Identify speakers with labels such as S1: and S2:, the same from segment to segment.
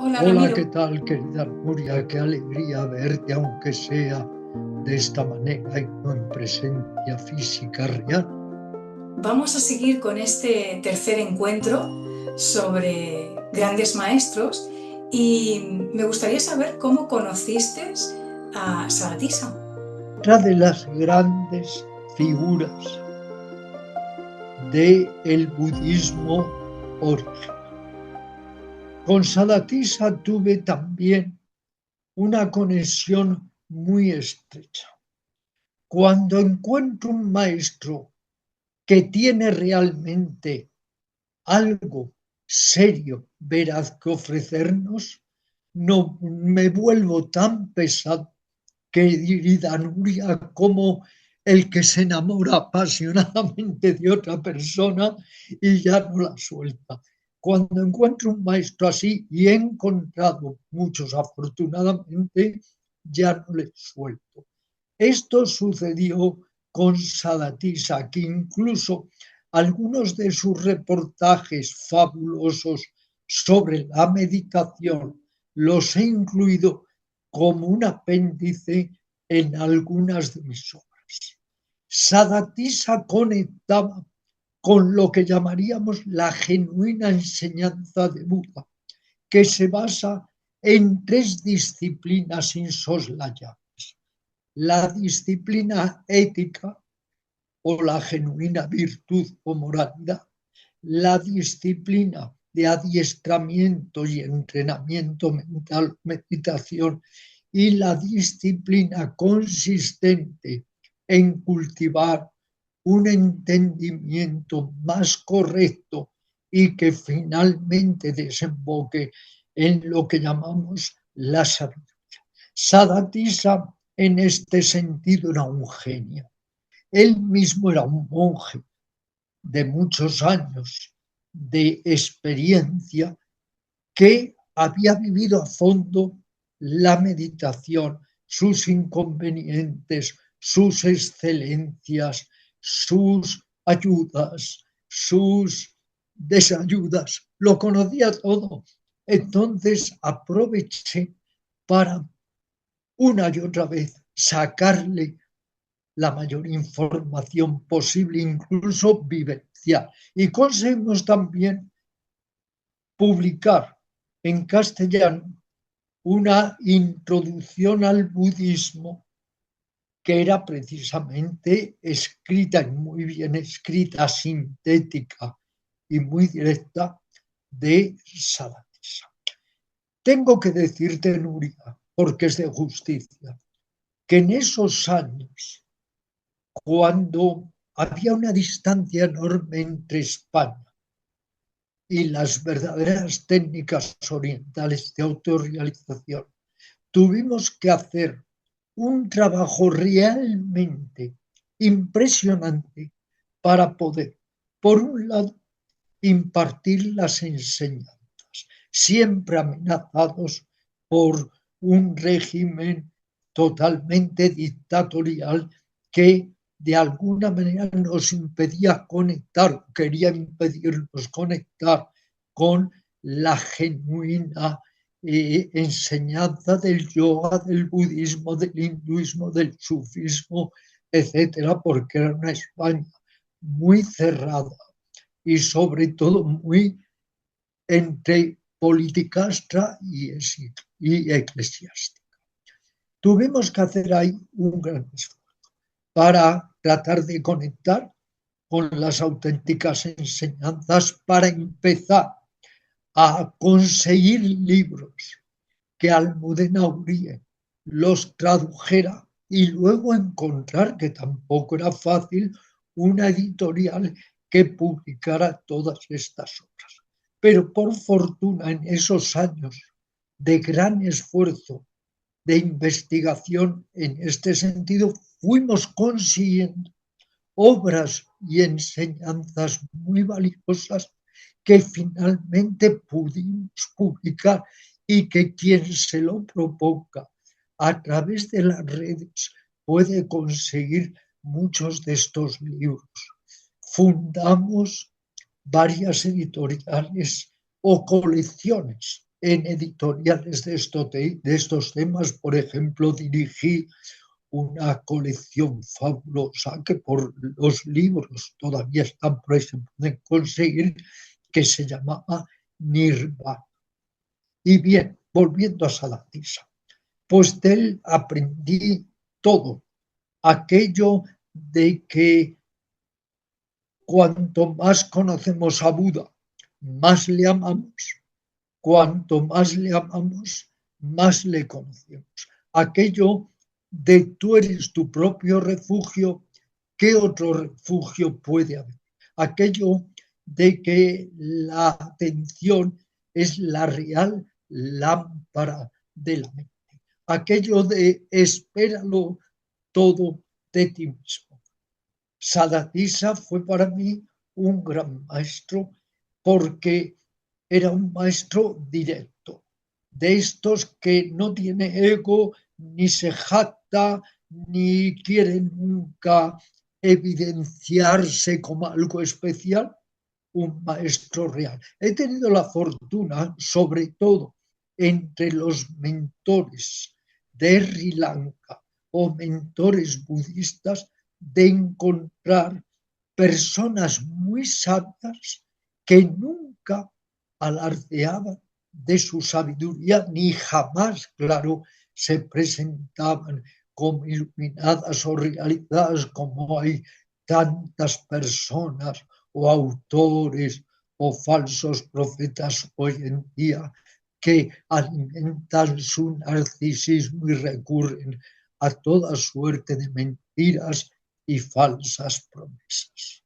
S1: Hola
S2: Hola, ¿qué
S1: Ramiro,
S2: tal, querida Nuria? Qué alegría verte, aunque sea de esta manera y no en presencia física real.
S1: vamos a seguir con este tercer encuentro sobre grandes maestros y me gustaría saber cómo conociste a Saladisa.
S2: Otra de las grandes figuras del budismo original. Con Salatisa tuve también una conexión muy estrecha. Cuando encuentro un maestro que tiene realmente algo serio, veraz que ofrecernos, no me vuelvo tan pesado, querida Nuria, como el que se enamora apasionadamente de otra persona y ya no la suelta. Cuando encuentro un maestro así, y he encontrado muchos afortunadamente, ya no le suelto. Esto sucedió con Sadatisa, que incluso algunos de sus reportajes fabulosos sobre la meditación los he incluido como un apéndice en algunas de mis obras. Sadatisa conectaba con lo que llamaríamos la genuina enseñanza de Buda, que se basa en tres disciplinas insoslayables: la disciplina ética o la genuina virtud o moralidad, la disciplina de adiestramiento y entrenamiento mental, meditación, y la disciplina consistente en cultivar un entendimiento más correcto y que finalmente desemboque en lo que llamamos la sabiduría. Sadatisa en este sentido era un genio. Él mismo era un monje de muchos años de experiencia que había vivido a fondo la meditación, sus inconvenientes, sus excelencias, sus ayudas, sus desayudas, lo conocía todo. Entonces aproveché para una y otra vez sacarle la mayor información posible, incluso vivencial. Y conseguimos también publicar en castellano una introducción al budismo que era precisamente escrita y muy bien escrita, sintética y muy directa, de Salatisa. Tengo que decirte, Nuria, porque es de justicia, que en esos años, cuando había una distancia enorme entre España y las verdaderas técnicas orientales de autorrealización, tuvimos que hacer un trabajo realmente impresionante para poder, por un lado, impartir las enseñanzas, siempre amenazados por un régimen totalmente dictatorial que de alguna manera nos impedía conectar, quería impedirnos conectar con la genuina enseñanza del yoga, del budismo, del hinduismo, del sufismo, etcétera, porque era una España muy cerrada y sobre todo muy entre politicastra y eclesiástica. Tuvimos que hacer ahí un gran esfuerzo para tratar de conectar con las auténticas enseñanzas, para empezar a conseguir libros que Almudena Urie los tradujera y luego encontrar, que tampoco era fácil, una editorial que publicara todas estas obras. Pero por fortuna, en esos años de gran esfuerzo de investigación en este sentido, fuimos consiguiendo obras y enseñanzas muy valiosas que finalmente pudimos publicar, y que quien se lo proponga a través de las redes puede conseguir muchos de estos libros. Fundamos varias editoriales o colecciones en editoriales de estos temas. Por ejemplo, dirigí una colección fabulosa que por los libros todavía están por ahí, se pueden conseguir, que se llamaba Nirvana. Y bien, volviendo a Salatisa, pues de él aprendí todo aquello de que cuanto más conocemos a Buda, más le amamos. Cuanto más le amamos, más le conocemos. Aquello de tú eres tu propio refugio, ¿qué otro refugio puede haber? Aquello de que la atención es la real lámpara de la mente. Aquello de espéralo todo de ti mismo. Salatisa fue para mí un gran maestro porque era un maestro directo, de estos que no tiene ego, ni se jacta, ni quiere nunca evidenciarse como algo especial, un maestro real. He tenido la fortuna, sobre todo entre los mentores de Sri Lanka o mentores budistas, de encontrar personas muy sabias que nunca alardeaban de su sabiduría, ni jamás, claro, se presentaban como iluminadas o realizadas, como hay tantas personas o autores o falsos profetas hoy en día que alimentan su narcisismo y recurren a toda suerte de mentiras y falsas promesas.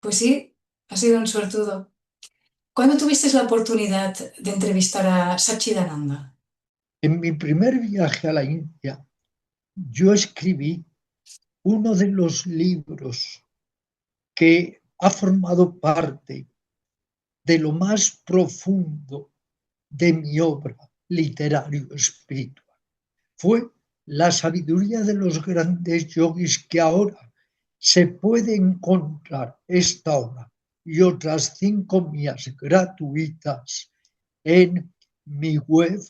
S1: Pues sí, ha sido un suertudo. ¿Cuándo tuviste la oportunidad de entrevistar a Sachidananda?
S2: En mi primer viaje a la India, yo escribí uno de los libros que ha formado parte de lo más profundo de mi obra literario-espiritual. Fue la sabiduría de los grandes yogis, que ahora se puede encontrar esta obra y otras 5 mías gratuitas en mi web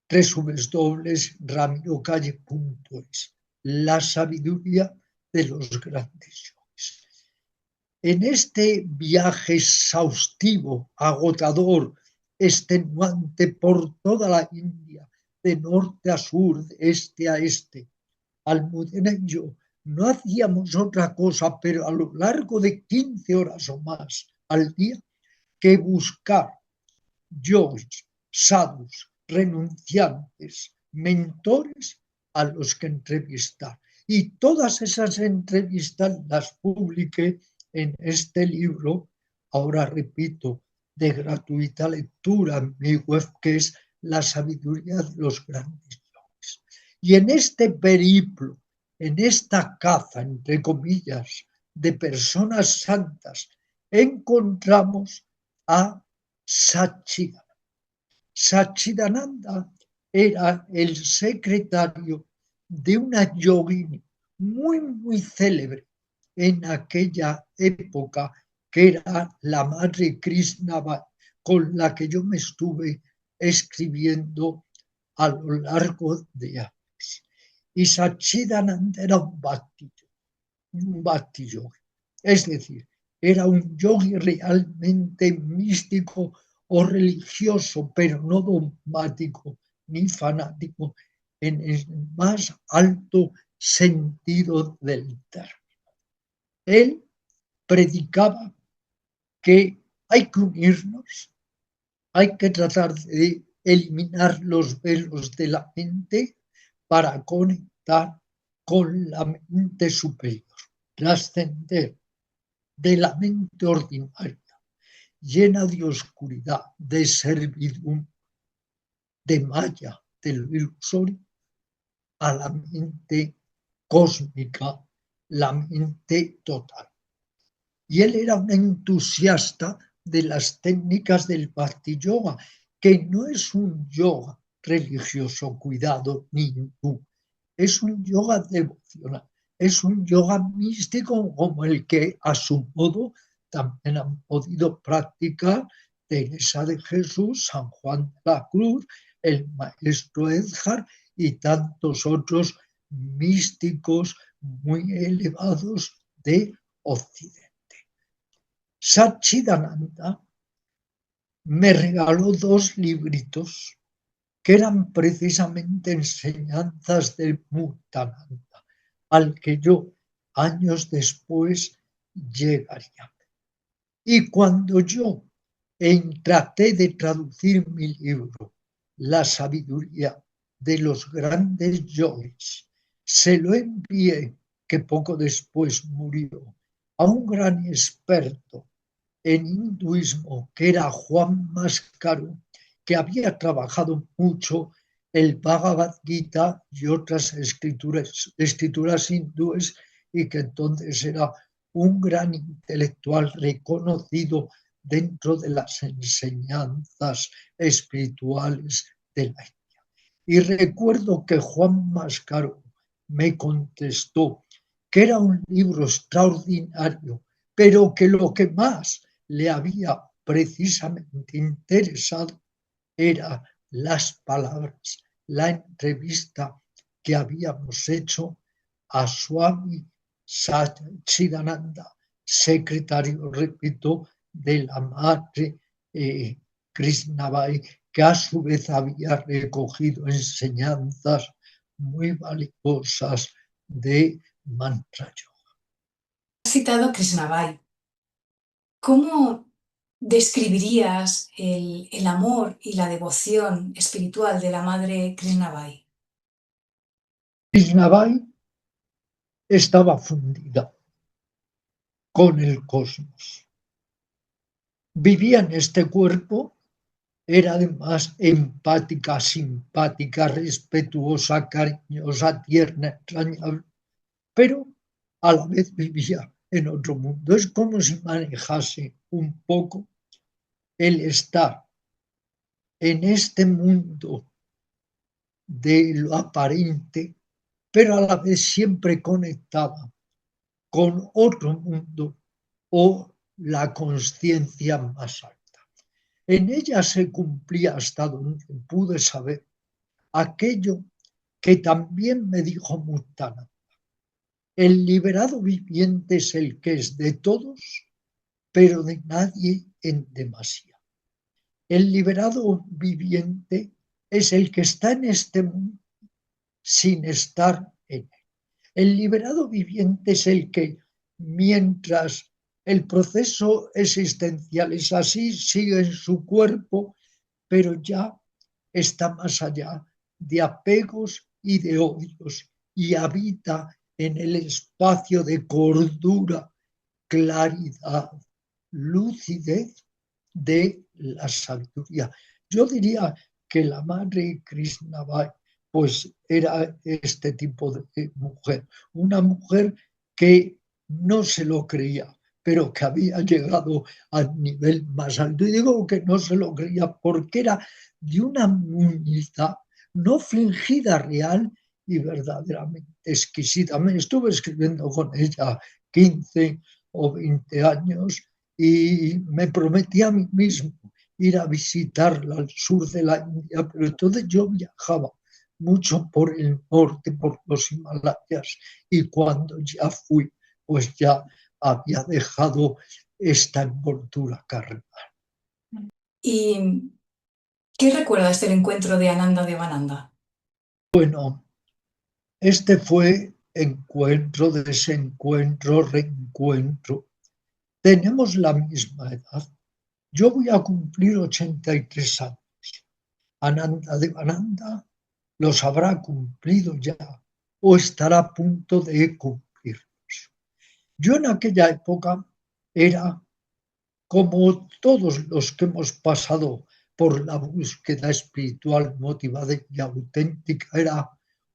S2: www.ramirocalle.es. La sabiduría de los grandes yogis. En este viaje exhaustivo, agotador, extenuante por toda la India, de norte a sur, de este a este, Almudena y yo no hacíamos otra cosa, pero a lo largo de 15 horas o más al día, que buscar yogis, sadhus, renunciantes, mentores a los que entrevistar. Y todas esas entrevistas las publiqué en este libro, ahora repito, de gratuita lectura en mi web, que es La sabiduría de los grandes yogis. Y en este periplo, en esta caza, entre comillas, de personas santas, encontramos a Sachidananda. Sachidananda era el secretario de una yogini muy, muy célebre en aquella época, que era la madre Krishna, con la que yo me estuve escribiendo a lo largo de años. Y Sachidananda era un bhakti yogi, es decir, era un yogi realmente místico o religioso, pero no dogmático ni fanático en el más alto sentido del término. Él predicaba que hay que unirnos, hay que tratar de eliminar los velos de la mente para conectar con la mente superior, trascender de la mente ordinaria, llena de oscuridad, de servidumbre, de maya, de lo ilusorio, a la mente cósmica, la mente total. Y él era un entusiasta de las técnicas del Bhakti Yoga, que no es un yoga religioso, cuidado, ni hindú, es un yoga devocional, es un yoga místico como el que a su modo también han podido practicar Teresa de Jesús, San Juan de la Cruz, el maestro Edgar y tantos otros místicos muy elevados de Occidente. Satchidananda me regaló 2 libritos que eran precisamente enseñanzas de Muktananda, al que yo años después llegaría. Y cuando yo traté de traducir mi libro, La sabiduría de los grandes yogis, se lo envié, que poco después murió, a un gran experto en hinduismo, que era Juan Mascaro, que había trabajado mucho el Bhagavad Gita y otras escrituras hindúes, y que entonces era un gran intelectual reconocido dentro de las enseñanzas espirituales de la India. Y recuerdo que Juan Mascaro me contestó que era un libro extraordinario, pero que lo que más le había precisamente interesado eran las palabras, la entrevista que habíamos hecho a Swami Satchidananda, secretario, repito, de la madre Krishnabai, que a su vez había recogido enseñanzas muy valiosas de mantra yoga.
S1: Has citado Krishnabai. ¿Cómo describirías el amor y la devoción espiritual de la madre Krishnabai?
S2: Krishnabai estaba fundida con el cosmos. Vivía en este cuerpo, era además empática, simpática, respetuosa, cariñosa, tierna, entrañable, pero a la vez vivía en otro mundo. Es como si manejase un poco el estar en este mundo de lo aparente, pero a la vez siempre conectada con otro mundo o la conciencia más alta. En ella se cumplía, hasta donde pude saber, aquello que también me dijo Muktananda: el liberado viviente es el que es de todos, pero de nadie en demasía. El liberado viviente es el que está en este mundo sin estar en él. El liberado viviente es el que, mientras el proceso existencial es así, sigue en su cuerpo, pero ya está más allá de apegos y de odios, y habita en el espacio de cordura, claridad, lucidez de la sabiduría. Yo diría que la madre Krishnabai pues era este tipo de mujer, una mujer que no se lo creía, pero que había llegado al nivel más alto. Y digo que no se lo creía porque era de una humildad no fingida, real y verdaderamente exquisita. Me estuve escribiendo con ella 15 o 20 años y me prometí a mí mismo ir a visitarla al sur de la India, pero entonces yo viajaba mucho por el norte, por los Himalayas, y cuando ya fui, pues ya había dejado esta envoltura carnal.
S1: ¿Y qué recuerdas del encuentro de Ananda Devananda?
S2: Bueno, este fue encuentro, desencuentro, reencuentro. Tenemos la misma edad. Yo voy a cumplir 83 años. Ananda Devananda los habrá cumplido ya o estará a punto de cumplirlos. Yo en aquella época era como todos los que hemos pasado por la búsqueda espiritual motivada y auténtica, era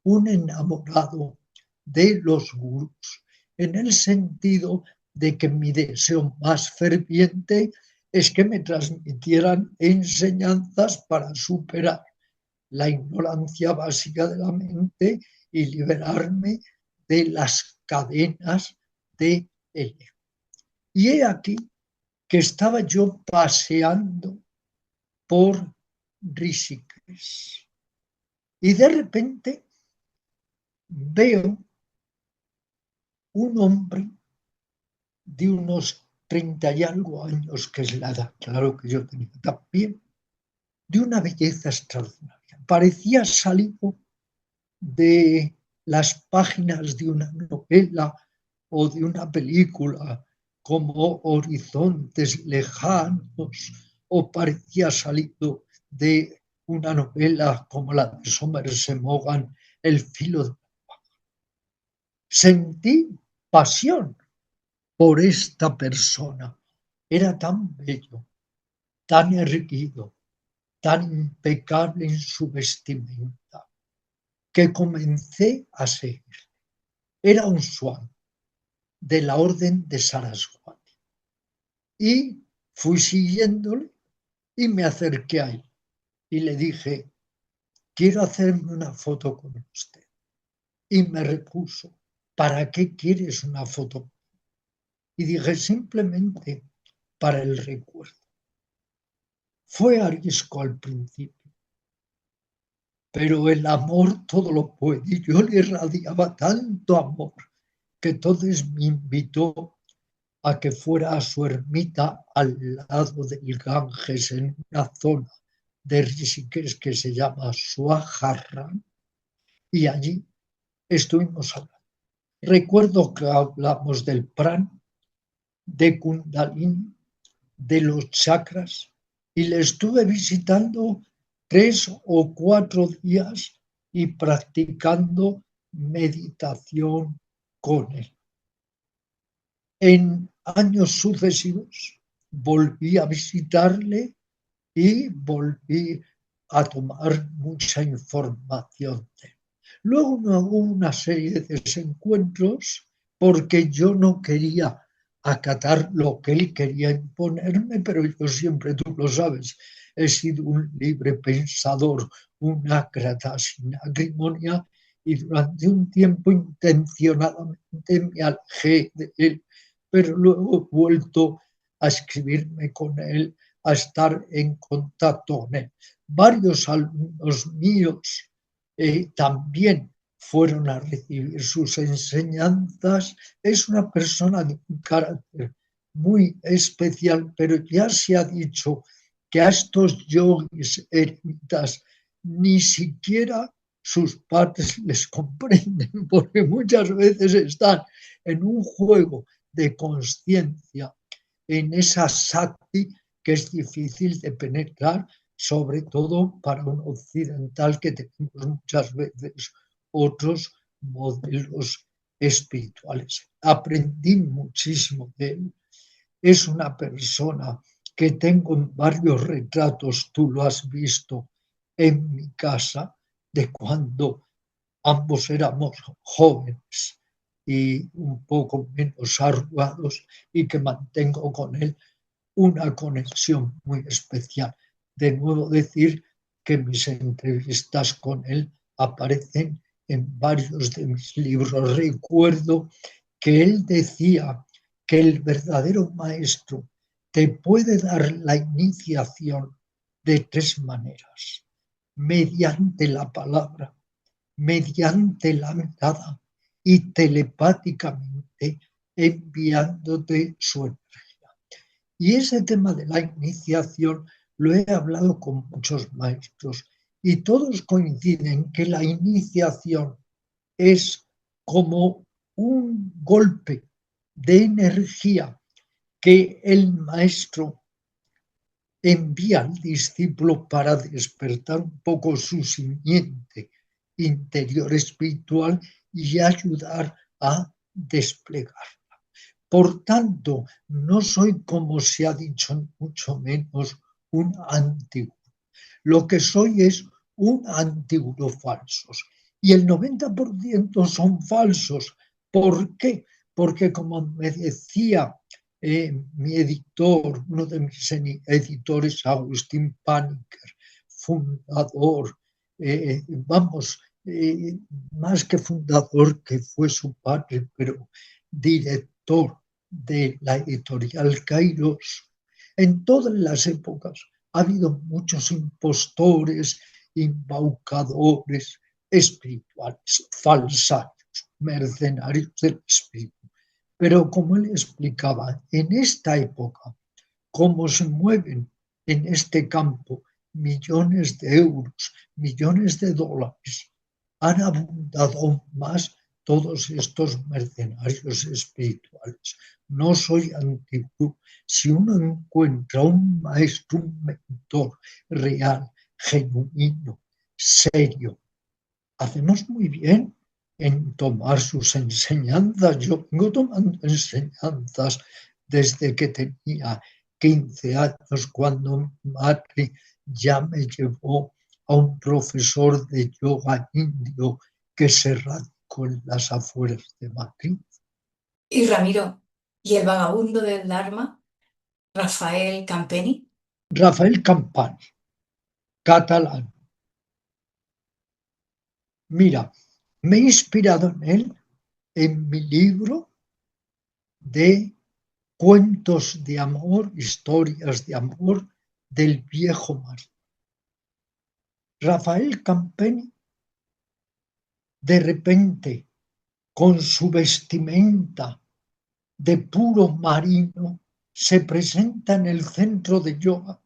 S2: un enamorado de los gurús, en el sentido de que mi deseo más ferviente es que me transmitieran enseñanzas para superar la ignorancia básica de la mente y liberarme de las cadenas del ego. Y he aquí que estaba yo paseando por Rishikesh y de repente veo un hombre de unos 30 y algo años, que es la edad, claro que yo tenía también, de una belleza extraordinaria. Parecía salido de las páginas de una novela o de una película, como Horizontes Lejanos, o parecía salido de una novela como la de Somerset Maugham, El filo de la navaja. Sentí pasión por esta persona. Era tan bello, tan erguido, tan impecable en su vestimenta, que comencé a seguir. Era un swan de la orden de Saraswati. Y fui siguiéndole y me acerqué a él y le dije, quiero hacerme una foto con usted. Y me repuso, ¿para qué quieres una foto? Y dije, simplemente para el recuerdo. Fue arisco al principio, pero el amor todo lo puede. Y yo le irradiaba tanto amor que entonces me invitó a que fuera a su ermita al lado del Ganges, en una zona de Rishikesh que se llama Swaharran, y allí estuvimos hablando. Recuerdo que hablamos del prana, de Kundalini, de los chakras, y le estuve visitando 3 o 4 días y practicando meditación con él. En años sucesivos volví a visitarle y volví a tomar mucha información de él. Luego hubo una serie de desencuentros porque yo no quería acatar lo que él quería imponerme, pero yo siempre, tú lo sabes, he sido un libre pensador, un ácrata sin acrimonia, y durante un tiempo intencionadamente me alejé de él, pero luego he vuelto a escribirme con él, a estar en contacto con él. Varios alumnos míos también fueron a recibir sus enseñanzas. Es una persona de un carácter muy especial, pero ya se ha dicho que a estos yogis eremitas ni siquiera sus padres les comprenden, porque muchas veces están en un juego de conciencia, en esa sakti que es difícil de penetrar, sobre todo para un occidental que tenemos muchas veces otros modelos espirituales. Aprendí muchísimo de él. Es una persona que tengo en varios retratos, tú lo has visto, en mi casa, de cuando ambos éramos jóvenes y un poco menos arrugados, y que mantengo con él una conexión muy especial. De nuevo decir que mis entrevistas con él aparecen en varios de mis libros. Recuerdo que él decía que el verdadero maestro te puede dar la iniciación de 3 maneras: mediante la palabra, mediante la mirada y telepáticamente enviándote su energía. Y ese tema de la iniciación lo he hablado con muchos maestros y todos coinciden que la iniciación es como un golpe de energía que el maestro envía al discípulo para despertar un poco su simiente interior espiritual y ayudar a desplegarla. Por tanto, no soy, como se ha dicho, mucho menos un antiguo. Lo que soy es un antiguo falsos. Y el 90% son falsos. ¿Por qué? Porque, como me decía mi editor, uno de mis editores, Agustín Paniker, fundador, más que fundador, que fue su padre, pero director de la editorial Kairos, En todas las épocas ha habido muchos impostores, embaucadores espirituales, falsarios, mercenarios del espíritu. Pero como él explicaba, en esta época, cómo se mueven en este campo millones de euros, millones de dólares, han abundado aún más todos estos mercenarios espirituales. No soy antiguo. Si uno encuentra un maestro, un mentor real, genuino, serio, hacemos muy bien en tomar sus enseñanzas. Yo vengo tomando enseñanzas desde que tenía 15 años, cuando mi madre ya me llevó a un profesor de yoga indio que se radicó en las afueras de Madrid.
S1: Y Ramiro, ¿y el vagabundo del Dharma, Rafael Campeni?
S2: Rafael Campani, catalán. Mira, me he inspirado en él en mi libro de cuentos de amor, historias de amor del viejo mar. Rafael Campeni, de repente, con su vestimenta de puro marino, se presenta en el centro de yoga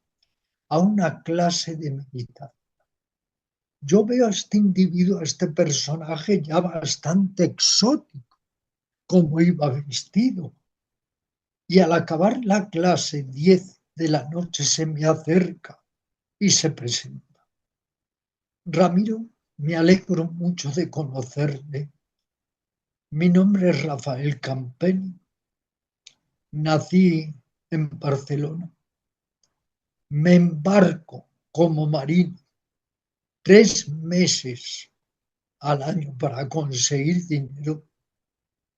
S2: a una clase de meditación. Yo veo a este individuo, a este personaje ya bastante exótico, como iba vestido. Y al acabar la clase, 10 de la noche, se me acerca y se presenta. Ramiro, me alegro mucho de conocerle. Mi nombre es Rafael Campeni. Nací en Barcelona. Me embarco como marino 3 meses al año para conseguir dinero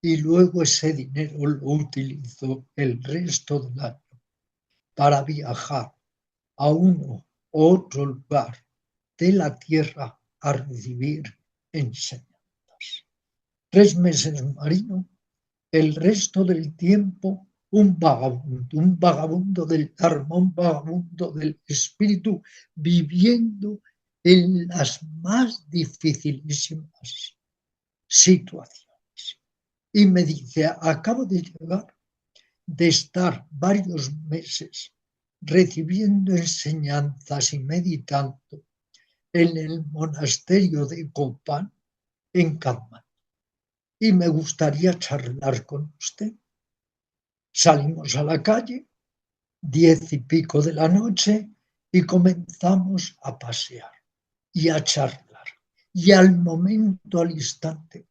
S2: y luego ese dinero lo utilizo el resto del año para viajar a uno u otro lugar de la tierra a recibir enseñanzas. 3 meses marino, el resto del tiempo un vagabundo del Dharma, un vagabundo del espíritu, viviendo en las más dificilísimas situaciones. Y me dice, acabo de llegar de estar varios meses recibiendo enseñanzas y meditando en el monasterio de Copán, en Katmandú, y me gustaría charlar con usted. Salimos a la calle, 10 y pico de la noche, y comenzamos a pasear y a charlar. Y al momento, al instante,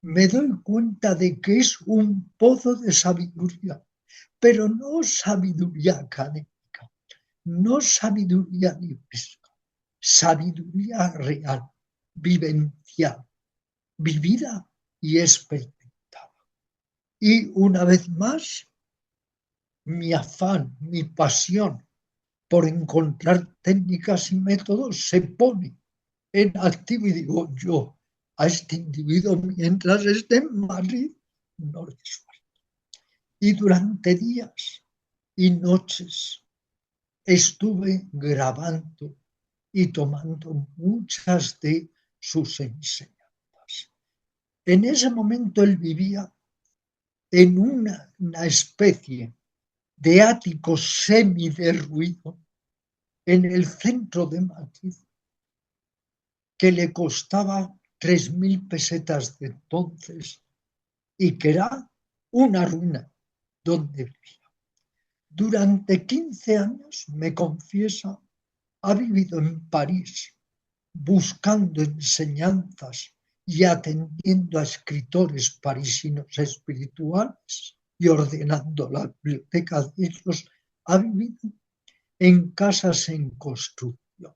S2: me doy cuenta de que es un pozo de sabiduría, pero no sabiduría académica, no sabiduría libresca, sabiduría real, vivencial, vivida y experimentada. Y una vez más, mi afán, mi pasión por encontrar técnicas y métodos se pone en activo y digo, yo a este individuo, mientras esté en Madrid, no le suelto. Y durante días y noches estuve grabando y tomando muchas de sus enseñanzas. En ese momento él vivía en una especie de ático semiderruido en el centro de Madrid, que le costaba 3.000 pesetas de entonces y que era una ruina donde vivía. Durante 15 años, me confiesa, ha vivido en París buscando enseñanzas y atendiendo a escritores parisinos espirituales y ordenando la biblioteca de ellos. Ha vivido en casas en construcción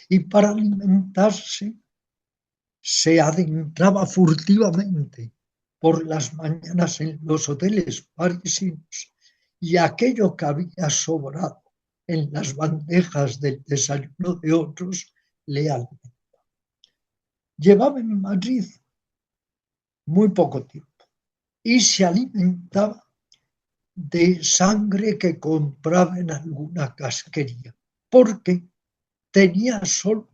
S2: y para alimentarse se adentraba furtivamente por las mañanas en los hoteles parisinos y aquello que había sobrado en las bandejas del desayuno de otros le alimentaba. Llevaba en Madrid muy poco tiempo y se alimentaba de sangre que compraba en alguna casquería, porque tenía solo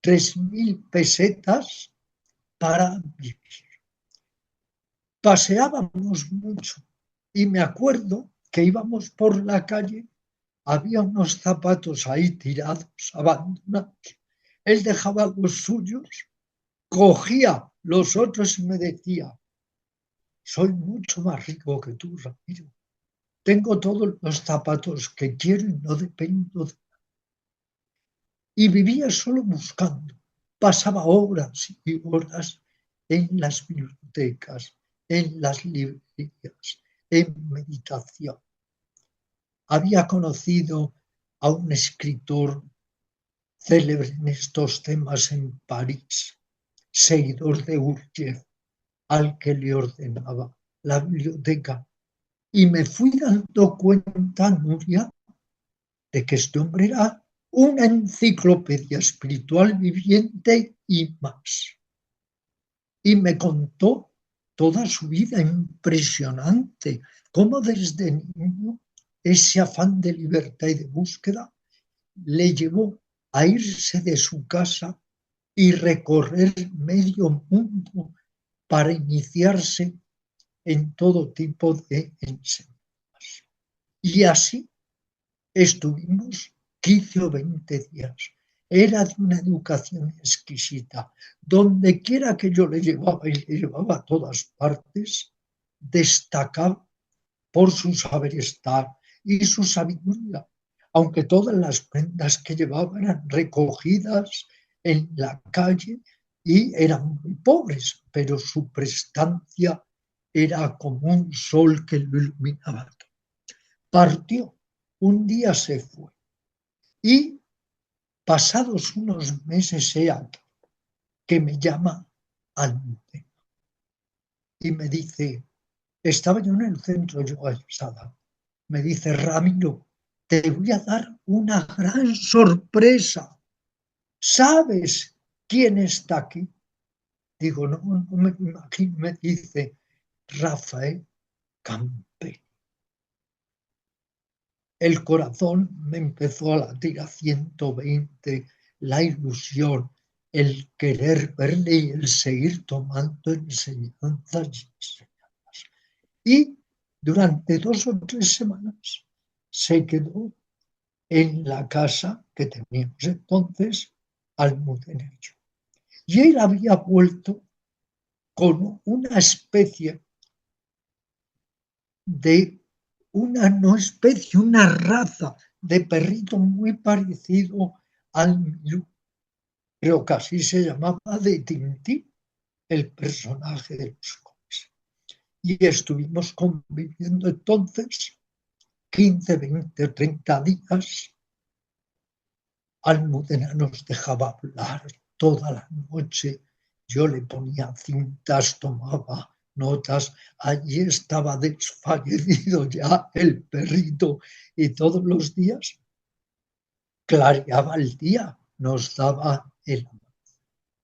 S2: 3.000 pesetas para vivir. Paseábamos mucho y me acuerdo que íbamos por la calle, había unos zapatos ahí tirados, abandonados. Él dejaba los suyos, cogía los otros y me decía: soy mucho más rico que tú, Ramiro. Tengo todos los zapatos que quiero y no dependo de... Y vivía solo buscando. Pasaba horas y horas en las bibliotecas, en las librerías, en meditación. Había conocido a un escritor célebre en estos temas en París, seguidor de Gurdjieff, al que le ordenaba la biblioteca. Y me fui dando cuenta, Nuria, de que este hombre era una enciclopedia espiritual viviente y más. Y me contó toda su vida, impresionante, cómo desde niño ese afán de libertad y de búsqueda le llevó a irse de su casa y recorrer medio mundo para iniciarse en todo tipo de enseñanzas. Y así estuvimos 15 o 20 días. Era de una educación exquisita. Donde quiera que yo le llevaba y le llevaba a todas partes, destacaba por su saber estar y su sabiduría, aunque todas las prendas que llevaba eran recogidas en la calle y eran muy pobres, pero su prestancia era como un sol que lo iluminaba. Partió, un día se fue y pasados unos meses que me llama Almudena y me dice, estaba yo en el centro, yo alzada, me dice: Ramiro, te voy a dar una gran sorpresa. ¿Sabes quién está aquí? Digo: no, no me imagino. Me dice: Rafael Campello. El corazón me empezó a latir a 120, la ilusión, el querer verle y el seguir tomando enseñanzas. Y durante 2 o 3 semanas se quedó en la casa que teníamos entonces, Almudena y yo. Y él había vuelto con una especie de, no especie, una raza de perrito muy parecido al Milú. Creo que así se llamaba, de Tintín, el personaje de los cómics. Y estuvimos conviviendo entonces 15, 20, 30 días. Almudena nos dejaba hablar toda la noche. Yo le ponía cintas, tomaba notas. Allí estaba desfallecido ya el perrito y todos los días clareaba el día, nos daba el amor.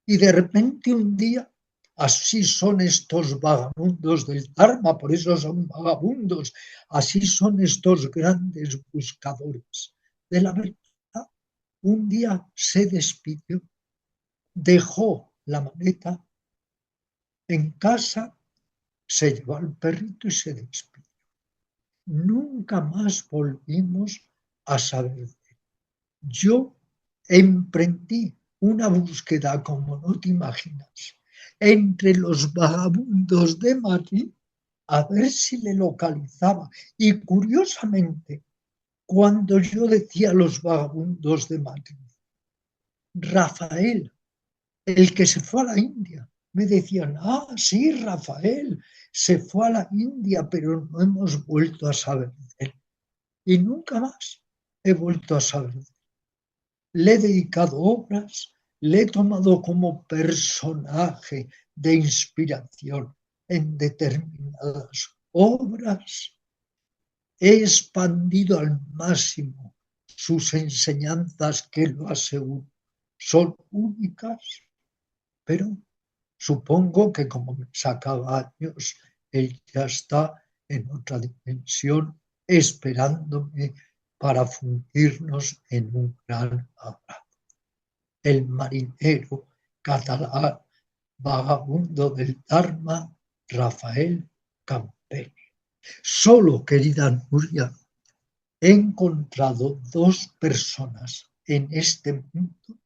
S2: Y de repente un día, así son estos vagabundos del Dharma, por eso son vagabundos, así son estos grandes buscadores de la verdad. Un día se despidió, dejó la maleta en casa, se llevó al perrito y se despidió. Nunca más volvimos a saber de él. Yo emprendí una búsqueda, como no te imaginas, entre los vagabundos de Madrid a ver si le localizaba. Y curiosamente, cuando yo decía los vagabundos de Madrid, Rafael, el que se fue a la India, me decían: ah, sí, Rafael, se fue a la India, pero no hemos vuelto a saber de él. Y nunca más he vuelto a saber de él. Le he dedicado obras, le he tomado como personaje de inspiración en determinadas obras, he expandido al máximo sus enseñanzas, que lo aseguro, son únicas, pero supongo que como me sacaba años, él ya está en otra dimensión, esperándome para fundirnos en un gran abrazo. El marinero catalán, vagabundo del Dharma, Rafael Campeni. Solo, querida Nuria, he encontrado dos personas en este mundo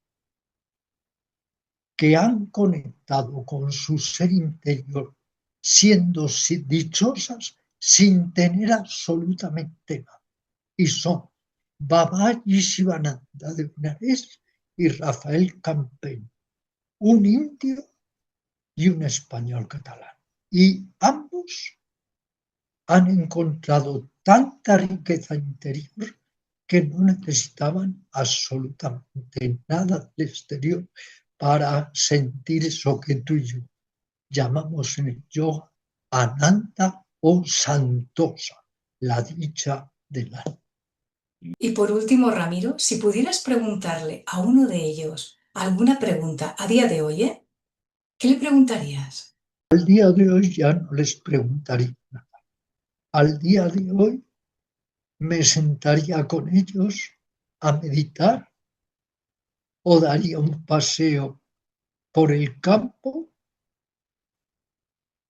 S2: que han conectado con su ser interior, siendo dichosas sin tener absolutamente nada. Y son Babaji Sivananda de Benares y Rafael Campeni, un indio y un español catalán. Y ambos han encontrado tanta riqueza interior que no necesitaban absolutamente nada del exterior para sentir eso que tú y yo llamamos en el yoga Ananda o Santosa, la dicha del alma.
S1: Y por último, Ramiro, si pudieras preguntarle a uno de ellos alguna pregunta a día de hoy, ¿qué le preguntarías?
S2: Al día de hoy ya no les preguntaría nada. Al día de hoy me sentaría con ellos a meditar o daría un paseo por el campo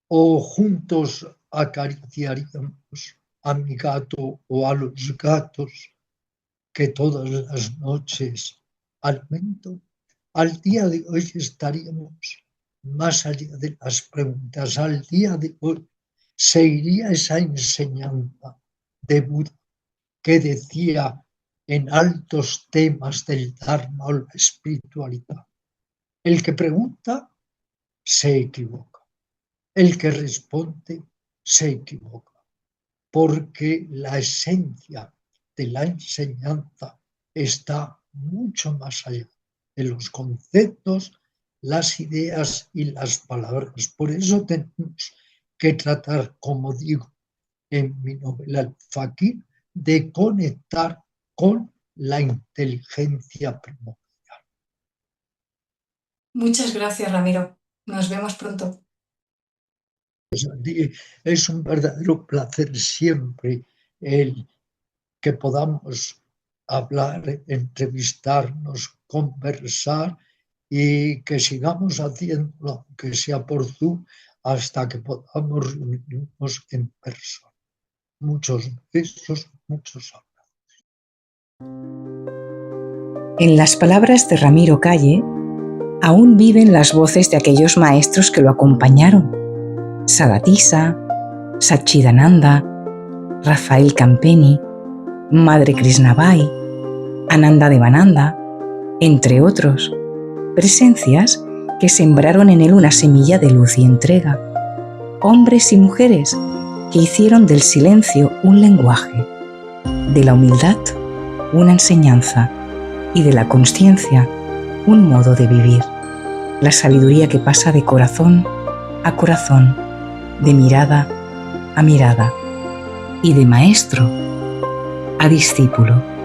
S2: o juntos acariciaríamos a mi gato o a los gatos que todas las noches alimento. Al día de hoy estaríamos más allá de las preguntas. Al día de hoy seguiría esa enseñanza de Buda que decía en altos temas del Dharma o la espiritualidad: el que pregunta se equivoca, el que responde se equivoca, porque la esencia de la enseñanza está mucho más allá de los conceptos, las ideas y las palabras. Por eso tenemos que tratar, como digo en mi novela El Fakir, de conectar con la inteligencia primordial.
S1: Muchas gracias, Ramiro. Nos vemos pronto.
S2: Es un verdadero placer siempre el que podamos hablar, entrevistarnos, conversar y que sigamos haciéndolo, aunque sea por Zoom, hasta que podamos reunirnos en persona. Muchos besos, muchos abrazos.
S3: En las palabras de Ramiro Calle, aún viven las voces de aquellos maestros que lo acompañaron: Salatisa, Satchidananda, Rafael Campeni, Madre Krishnabhai, Anandadevananda, entre otros, presencias que sembraron en él una semilla de luz y entrega, hombres y mujeres que hicieron del silencio un lenguaje, de la humildad una enseñanza y de la consciencia un modo de vivir, la sabiduría que pasa de corazón a corazón, de mirada a mirada y de maestro a discípulo.